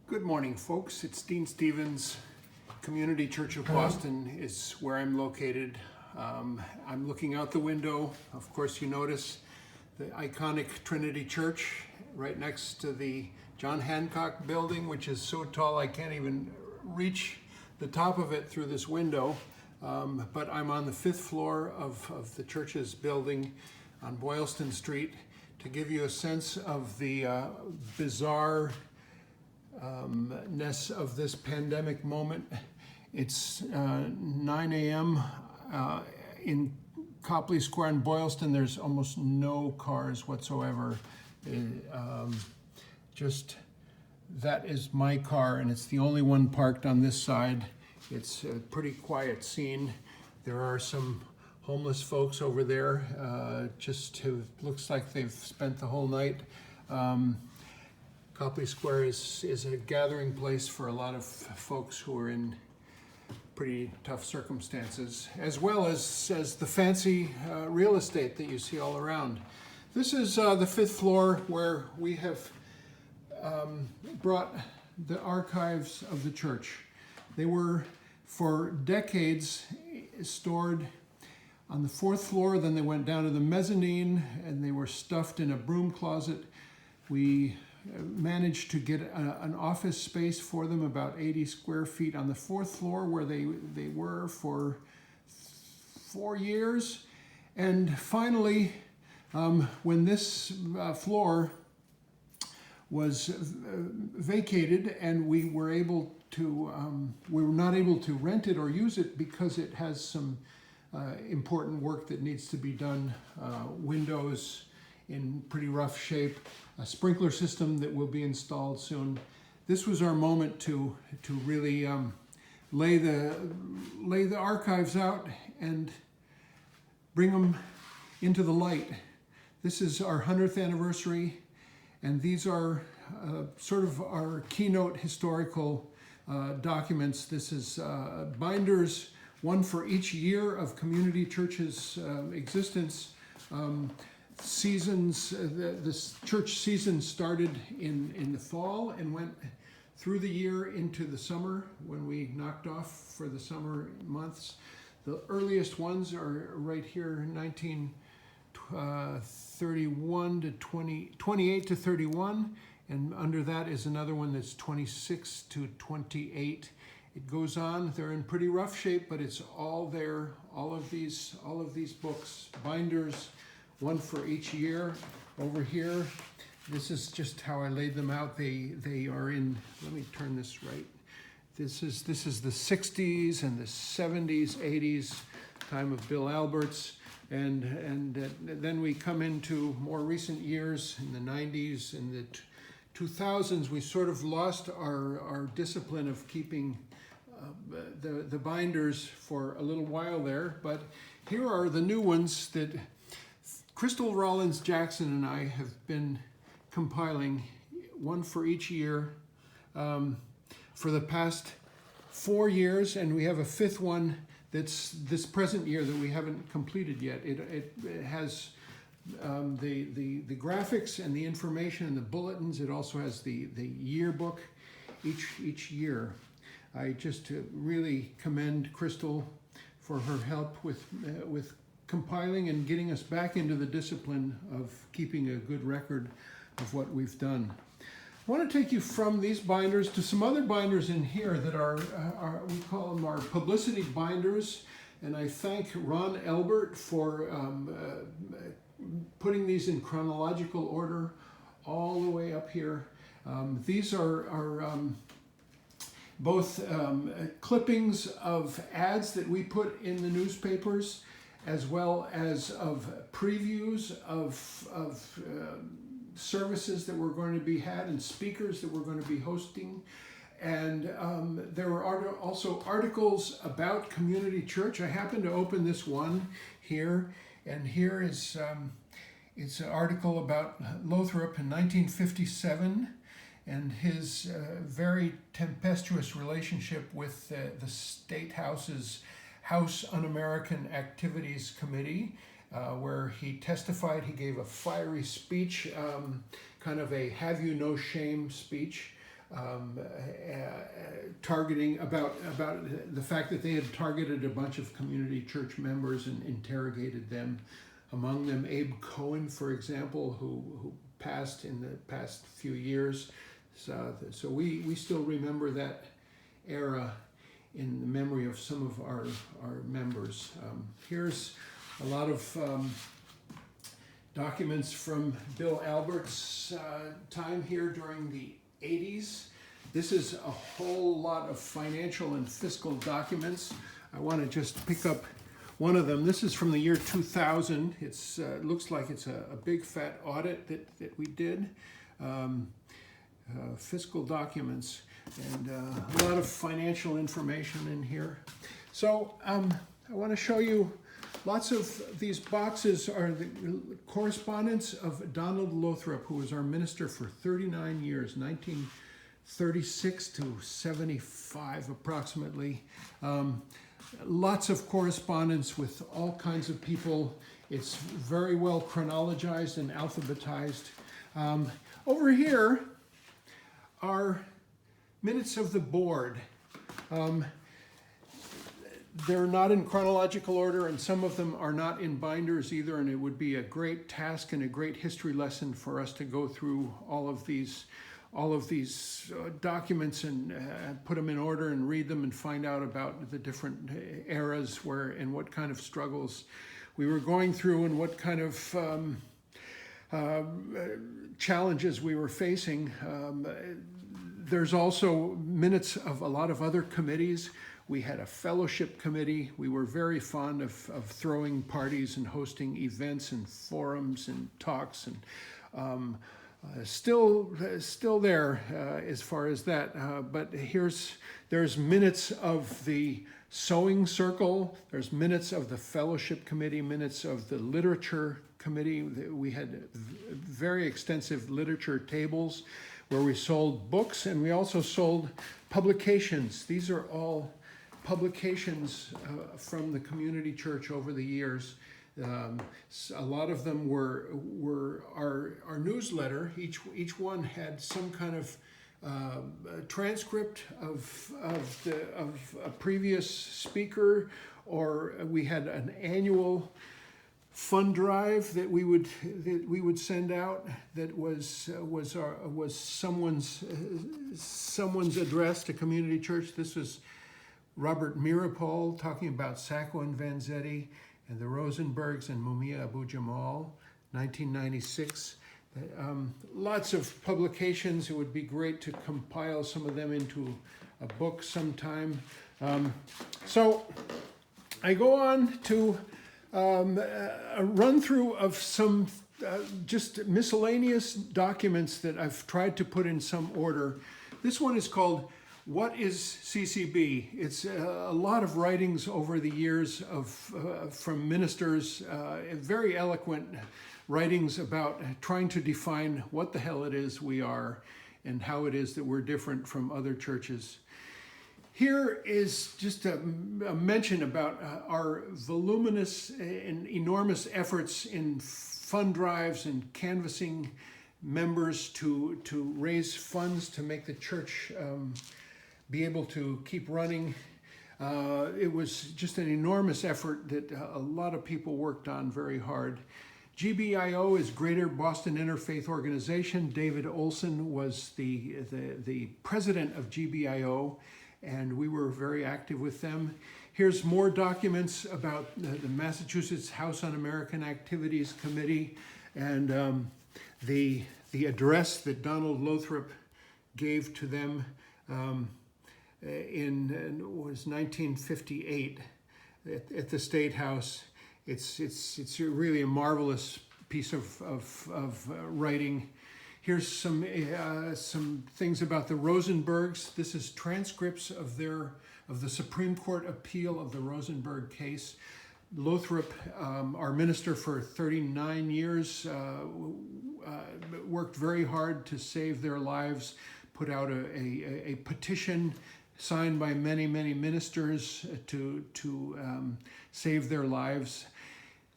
Good morning, folks. It's Dean Stevens. Community Church of Boston is where I'm located. I'm looking out the window. Of course, you notice the iconic Trinity Church right next to the John Hancock building, which is so tall I can't even reach the top of it through this window. But I'm on the 5th floor of the church's building on Boylston Street to give you a sense of the bizarre ness of this pandemic moment. It's 9 a.m. In Copley Square in Boylston. There's almost no cars whatsoever. Just that is my car, and it's the only one parked on this side. It's a pretty quiet scene. There are some homeless folks over there, just who looks like they've spent the whole night. Copley Square is a gathering place for a lot of folks who are in pretty tough circumstances, as well as the fancy real estate that you see all around. This is the 5th floor where we have brought the archives of the church. They were for decades stored on the 4th floor, then they went down to the mezzanine and they were stuffed in a broom closet. We managed to get an office space for them, about 80 square feet on the 4th floor, where they were for 4 years. And finally, when this floor was vacated and we were not able to rent it or use it because it has some important work that needs to be done, windows in pretty rough shape, a sprinkler system that will be installed soon. This was our moment to really lay the archives out and bring them into the light. This is our 100th anniversary, and these are sort of our keynote historical documents. This is binders, one for each year of Community Church's existence. Seasons, this church season started in the fall and went through the year into the summer when we knocked off for the summer months. The earliest ones are right here, 1931 to 28 to 31, and under that is another one that's 26 to 28. It goes on. They're in pretty rough shape, but it's all there. All of these books, binders, one for each year. Over here, this is just how I laid them out. They are in, let me turn this right. This is the 60s and the 70s, 80s, time of Bill Alberts, and then we come into more recent years in the 90s and the 2000s. We sort of lost our discipline of keeping the binders for a little while there, but here are the new ones that Crystal Rollins Jackson and I have been compiling, one for each year, for the past 4 years, and we have a 5th one that's this present year that we haven't completed yet. It has the graphics and the information and the bulletins. It also has the yearbook each year. I just really commend Crystal for her help with compiling and getting us back into the discipline of keeping a good record of what we've done. I want to take you from these binders to some other binders in here that are we call them our Publicity Binders, and I thank Ron Elbert for putting these in chronological order all the way up here. These are both clippings of ads that we put in the newspapers, as well as of previews of services that were going to be had and speakers that we're going to be hosting. And there were also articles about Community Church. I happened to open this one here, and here is it's an article about Lothrop in 1957 and his very tempestuous relationship with the State House's House Un-American Activities Committee, where he testified. He gave a fiery speech, kind of a have you no shame speech. targeting about the fact that they had targeted a bunch of community church members and interrogated them. Among them, Abe Cohen, for example, who passed in the past few years. So we still remember that era in the memory of some of our members. Here's a lot of documents from Bill Albert's time here during the 80s. This is a whole lot of financial and fiscal documents. I want to just pick up one of them. This is from the year 2000. It looks like it's a big fat audit that we did. Fiscal documents and a lot of financial information in here. So I want to show you lots of these boxes are the correspondence of Donald Lothrop, who was our minister for 39 years, 1936 to 75 approximately. Lots of correspondence with all kinds of people. It's very well chronologized and alphabetized. Over here are minutes of the board. They're not in chronological order, and some of them are not in binders either, and it would be a great task and a great history lesson for us to go through all of these documents and put them in order and read them and find out about the different eras where and what kind of struggles we were going through and what kind of challenges we were facing. There's also minutes of a lot of other committees. We had a fellowship committee. We were very fond of throwing parties and hosting events and forums and talks, and still there as far as that. But there's minutes of the sewing circle. There's minutes of the fellowship committee, minutes of the literature committee. We had very extensive literature tables where we sold books, and we also sold publications. These are all publications from the community church over the years. A lot of them were our newsletter. Each one had some kind of transcript of a previous speaker, or we had an annual fund drive that we would send out that was someone's address to community church. This was Robert Mirapol talking about Sacko and Vanzetti and the Rosenbergs and Mumia Abu Jamal, 1996. Lots of publications. It would be great to compile some of them into a book sometime. So I go on to a run through of some just miscellaneous documents that I've tried to put in some order. This one is called What is CCB? It's a lot of writings over the years from ministers, very eloquent writings about trying to define what the hell it is we are and how it is that we're different from other churches. Here is just a mention about our voluminous and enormous efforts in fund drives and canvassing members to raise funds to make the church be able to keep running. It was just an enormous effort that a lot of people worked on very hard. GBIO is Greater Boston Interfaith Organization. David Olson was the president of GBIO, and we were very active with them. Here's more documents about the Massachusetts House Un-American Activities Committee and the address that Donald Lothrop gave to them was 1958 at the State House. It's really a marvelous piece of writing. Here's some things about the Rosenbergs. This is transcripts of the Supreme Court appeal of the Rosenberg case. Lothrop, our minister for 39 years, worked very hard to save their lives, put out a petition signed by many ministers to save their lives.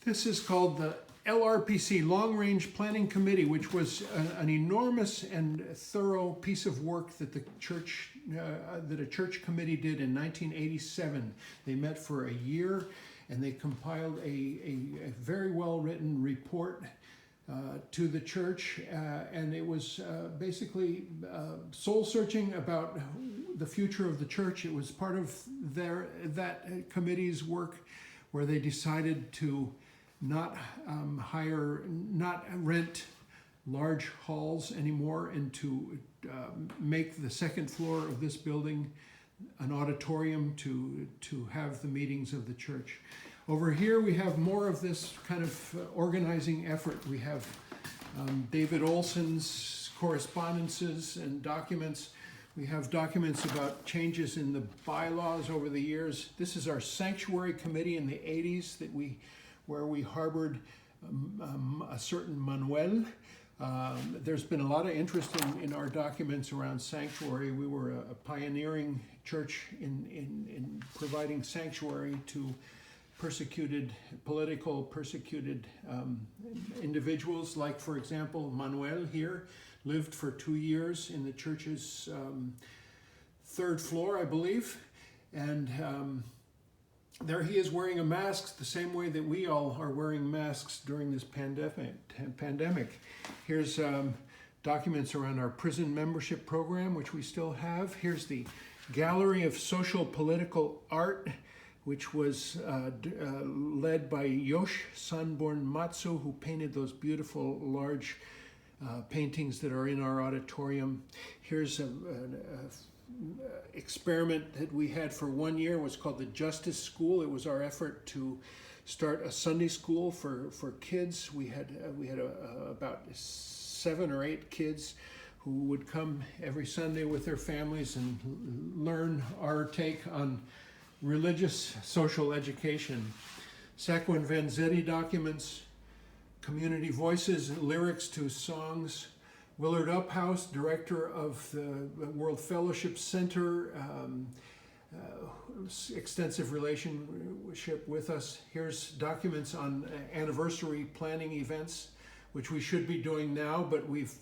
This is called the LRPC, Long Range Planning Committee, which was an enormous and thorough piece of work that the church, that a church committee did in 1987. They met for a year and they compiled a very well-written report to the church, and it was basically soul-searching about the future of the church. It was part of that committee's work where they decided to not rent large halls anymore, and to make the second floor of this building an auditorium to have the meetings of the church. Over here we have more of this kind of organizing effort. We have David Olson's correspondences and documents. We have documents about changes in the bylaws over the years. This is our sanctuary committee in the 80s where we harbored a certain Manuel. There's been a lot of interest in our documents around sanctuary. We were a pioneering church in providing sanctuary to politically persecuted individuals, like, for example, Manuel here lived for 2 years in the church's third floor, I believe, and there he is wearing a mask the same way that we all are wearing masks during this pandemic. Here's documents around our prison membership program, which we still have. Here's the Gallery of Social Political Art, which was led by Yosh Sanborn Matsu, who painted those beautiful large paintings that are in our auditorium. Here's an experiment that we had for 1 year. It was called the Justice School. It was our effort to start a Sunday school for kids. We had about 7 or 8 kids who would come every Sunday with their families and learn our take on religious social education. Sacko Vanzetti documents, community voices, lyrics to songs. Willard Uphouse, director of the World Fellowship Center, extensive relationship with us. Here's documents on anniversary planning events, which we should be doing now, but we've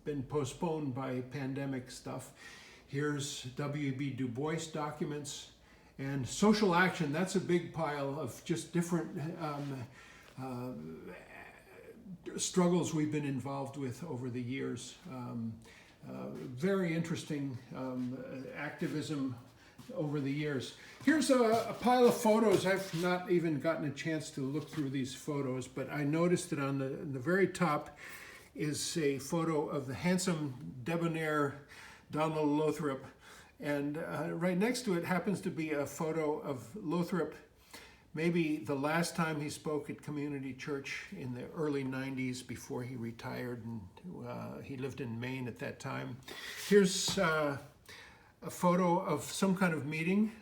been postponed by pandemic stuff. Here's W.B. Du Bois documents. And social action, that's a big pile of just different struggles we've been involved with over the years. Very interesting activism over the years. Here's a pile of photos. I've not even gotten a chance to look through these photos, but I noticed that on the very top is a photo of the handsome, debonair Donald Lothrop. And right next to it happens to be a photo of Lothrop, maybe the last time he spoke at Community Church in the early 90s before he retired, and he lived in Maine at that time. Here's a photo of some kind of meeting,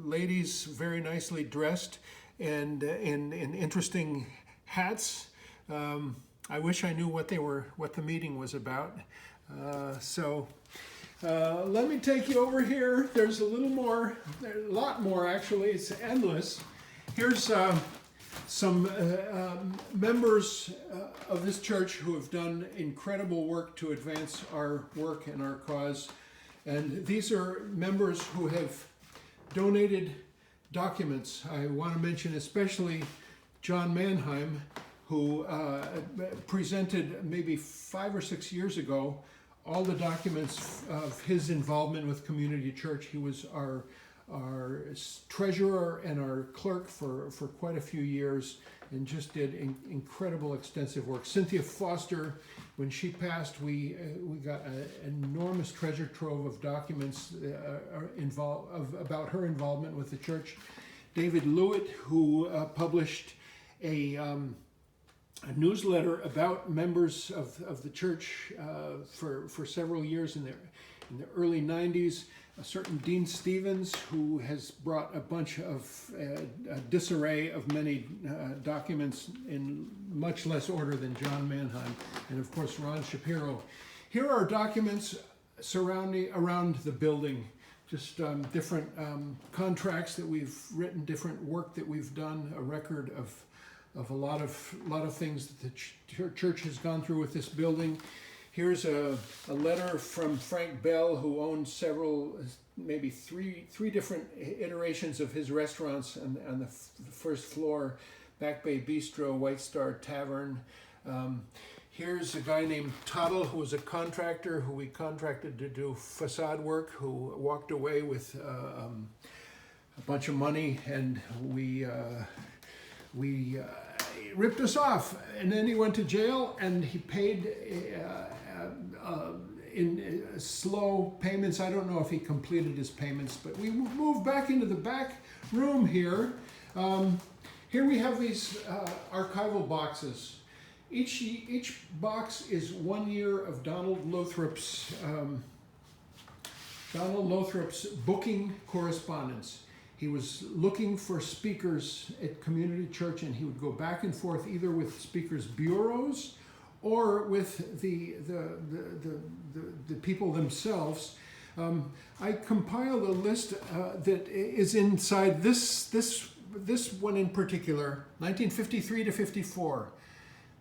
ladies very nicely dressed and in interesting hats. I wish I knew what the meeting was about. Let me take you over here. There's a lot more actually. It's endless. Here's some members of this church who have done incredible work to advance our work and our cause. And these are members who have donated documents. I want to mention especially John Mannheim, who presented maybe 5 or 6 years ago all the documents of his involvement with Community Church. He was our treasurer and our clerk for quite a few years, and just did incredible extensive work. Cynthia Foster, when she passed, we got an enormous treasure trove of documents about her involvement with the church. David Lewitt, who published a newsletter about members of the church for several years in the early 90s. A certain Dean Stevens, who has brought a bunch of a disarray of many documents in much less order than John Mannheim, and of course Ron Shapiro. Here are documents around the building, just different contracts that we've written, different work that we've done, a record of of a lot of things that the church has gone through with this building. Here's a letter from Frank Bell, who owned several, maybe three different iterations of his restaurants on the first floor: Back Bay Bistro, White Star Tavern. Here's a guy named Tuttle, who was a contractor who we contracted to do facade work, who walked away with a bunch of money, and we ripped us off. And then he went to jail, and he paid in slow payments. I don't know if he completed his payments, but we moved back into the back room here. Here we have these archival boxes. Each box is 1 year of Donald Lothrop's booking correspondence. He was looking for speakers at Community Church, and he would go back and forth either with speakers' bureaus or with the people themselves. I compiled a list that is inside this one in particular, 1953 to 54.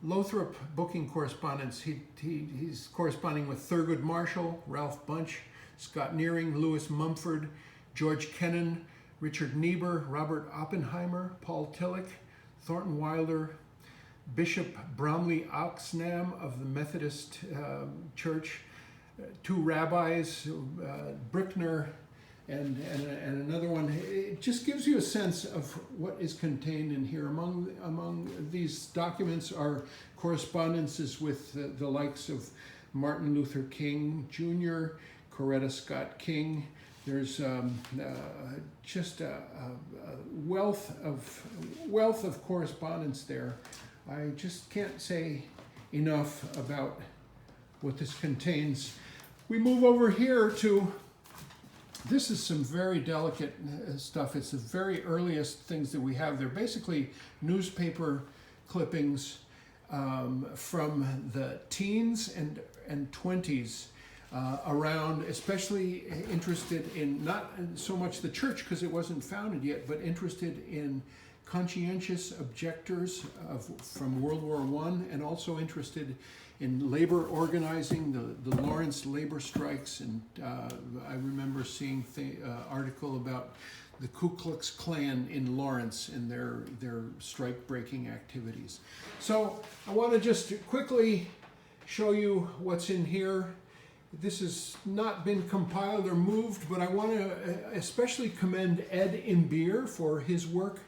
Lothrop booking correspondence. He's corresponding with Thurgood Marshall, Ralph Bunch, Scott Nearing, Lewis Mumford, George Kennan, Richard Niebuhr, Robert Oppenheimer, Paul Tillich, Thornton Wilder, Bishop Bromley Oxnam of the Methodist Church, two rabbis, Brickner, and another one. It just gives you a sense of what is contained in here. Among these documents are correspondences with the likes of Martin Luther King Jr., Coretta Scott King. There's just a wealth of correspondence there. I just can't say enough about what this contains. We move over here to, this is some very delicate stuff. It's the very earliest things that we have. They're basically newspaper clippings from the teens and 20s around, especially interested in not so much the church because it wasn't founded yet, but interested in conscientious objectors from World War I, and also interested in labor organizing, the Lawrence labor strikes. And I remember seeing article about the Ku Klux Klan in Lawrence and their strike-breaking activities. So I want to just quickly show you what's in here. This has not been compiled or moved, but I want to especially commend Ed Imbier for his work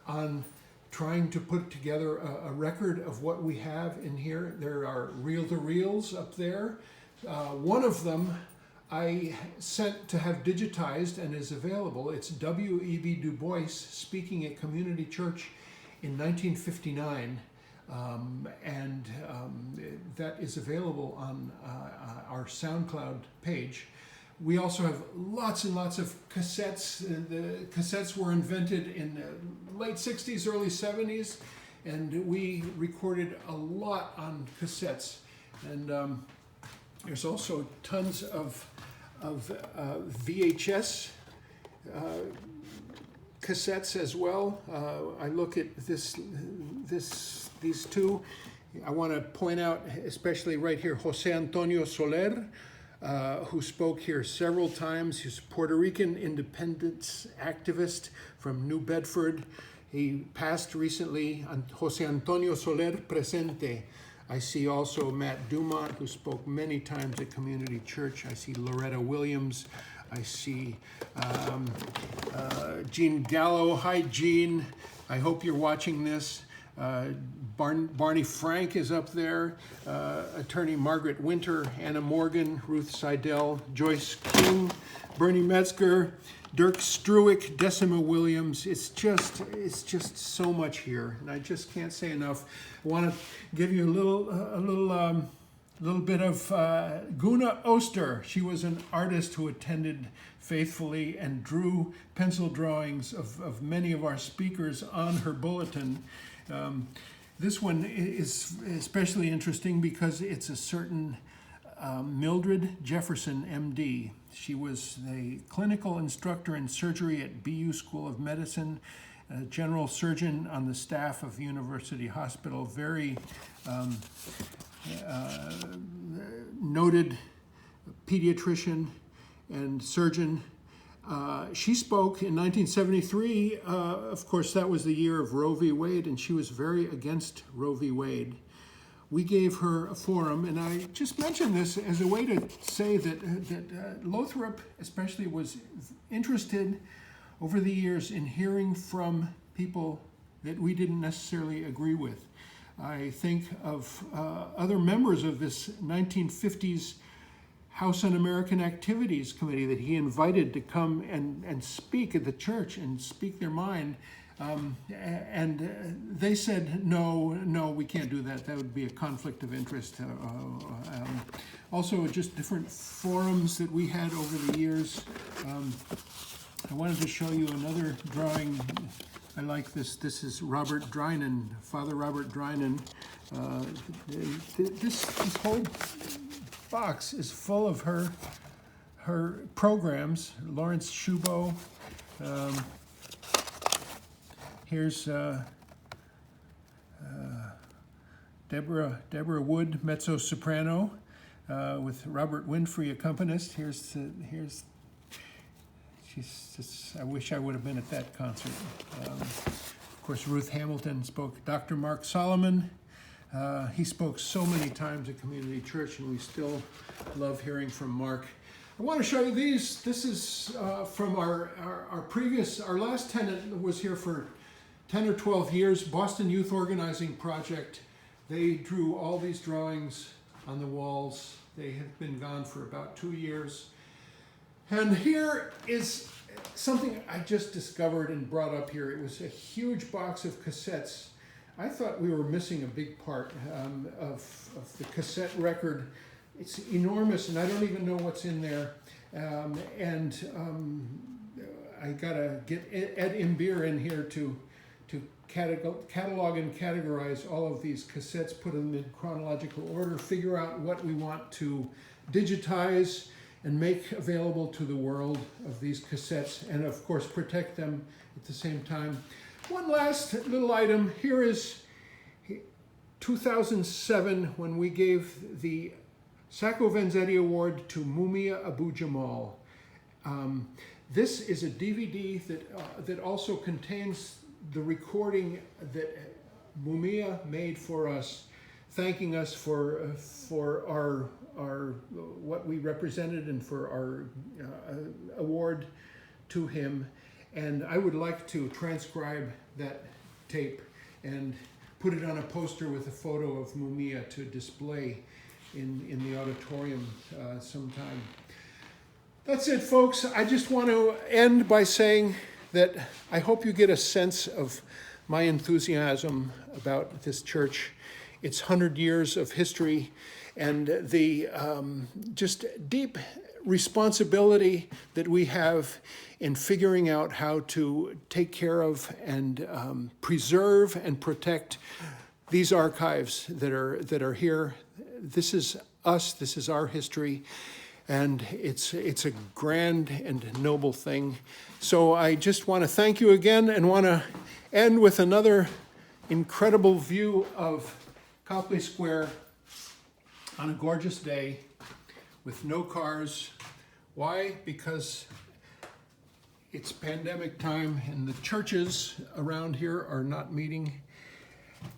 on trying to put together a record of what we have in here. There are reel-to-reels up there. One of them I sent to have digitized and is available. It's W.E.B. Du Bois speaking at Community Church in 1959. That is available on our SoundCloud page. We also have lots and lots of cassettes. The cassettes were invented in the late 60s, early 70s, and we recorded a lot on cassettes. And there's also tons of VHS cassettes as well. I look at these two. I want to point out, especially right here, Jose Antonio Soler, who spoke here several times. He's a Puerto Rican independence activist from New Bedford. He passed recently. Jose Antonio Soler Presente. I see also Matt Dumont, who spoke many times at Community Church. I see Loretta Williams. I see Jean Gallo. Hi, Jean. I hope you're watching this. Barney Frank is up there. Attorney Margaret Winter, Anna Morgan, Ruth Seidel, Joyce King, Bernie Metzger, Dirk Struick, Decima Williams. It's just so much here, and I just can't say enough. I want to give you a little bit of Guna Oster. She was an artist who attended faithfully and drew pencil drawings of many of our speakers on her bulletin. This one is especially interesting because it's a certain Mildred Jefferson, MD. She was a clinical instructor in surgery at BU School of Medicine general surgeon on the staff of University Hospital, very noted pediatrician and surgeon. She spoke in 1973. Of course, that was the year of Roe v. Wade, and she was very against Roe v. Wade. We gave her a forum, and I just mentioned this as a way to say that Lothrop especially was interested over the years in hearing from people that we didn't necessarily agree with. I think of other members of this 1950s House Un-American Activities Committee that he invited to come and speak at the church and speak their mind. And they said, no, we can't do that. That would be a conflict of interest. Also, just different forums that we had over the years. I wanted to show you another drawing. I like this. This is Robert Drinan, Father Robert Drinan. This whole box is full of her programs. Lawrence Shubo. Here's Deborah Wood, mezzo-soprano, with Robert Winfrey, accompanist. I wish I would have been at that concert. Of course, Ruth Hamilton spoke. Dr. Mark Solomon, he spoke so many times at Community Church, and we still love hearing from Mark. I want to show you these. This is from our last tenant was here for 10 or 12 years, Boston Youth Organizing Project. They drew all these drawings on the walls. They have been gone for about 2 years. And here is something I just discovered and brought up here. It was a huge box of cassettes. I thought we were missing a big part of the cassette record. It's enormous, and I don't even know what's in there. I gotta get Ed Imbir in here to catalog and categorize all of these cassettes, put them in chronological order, figure out what we want to digitize and make available to the world of these cassettes, and of course protect them at the same time. One last little item. Here is 2007, when we gave the Sacko Vanzetti Award to Mumia Abu Jamal. This is a DVD that also contains the recording that Mumia made for us, thanking us for our what we represented and for our award to him. And I would like to transcribe that tape and put it on a poster with a photo of Mumia to display in the auditorium sometime. That's it, folks. I just want to end by saying that I hope you get a sense of my enthusiasm about this church, its 100 years of history, and the just deep responsibility that we have in figuring out how to take care of and preserve and protect these archives that are here. This is us. This is our history. And it's a grand and noble thing. So I just want to thank you again, and want to end with another incredible view of Copley Square on a gorgeous day with no cars. Why? Because it's pandemic time and the churches around here are not meeting.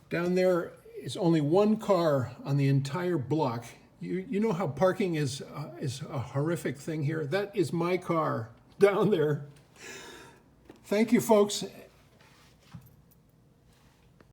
Down there is only one car on the entire block. You know how parking is a horrific thing here? That is my car down there. Thank you, folks.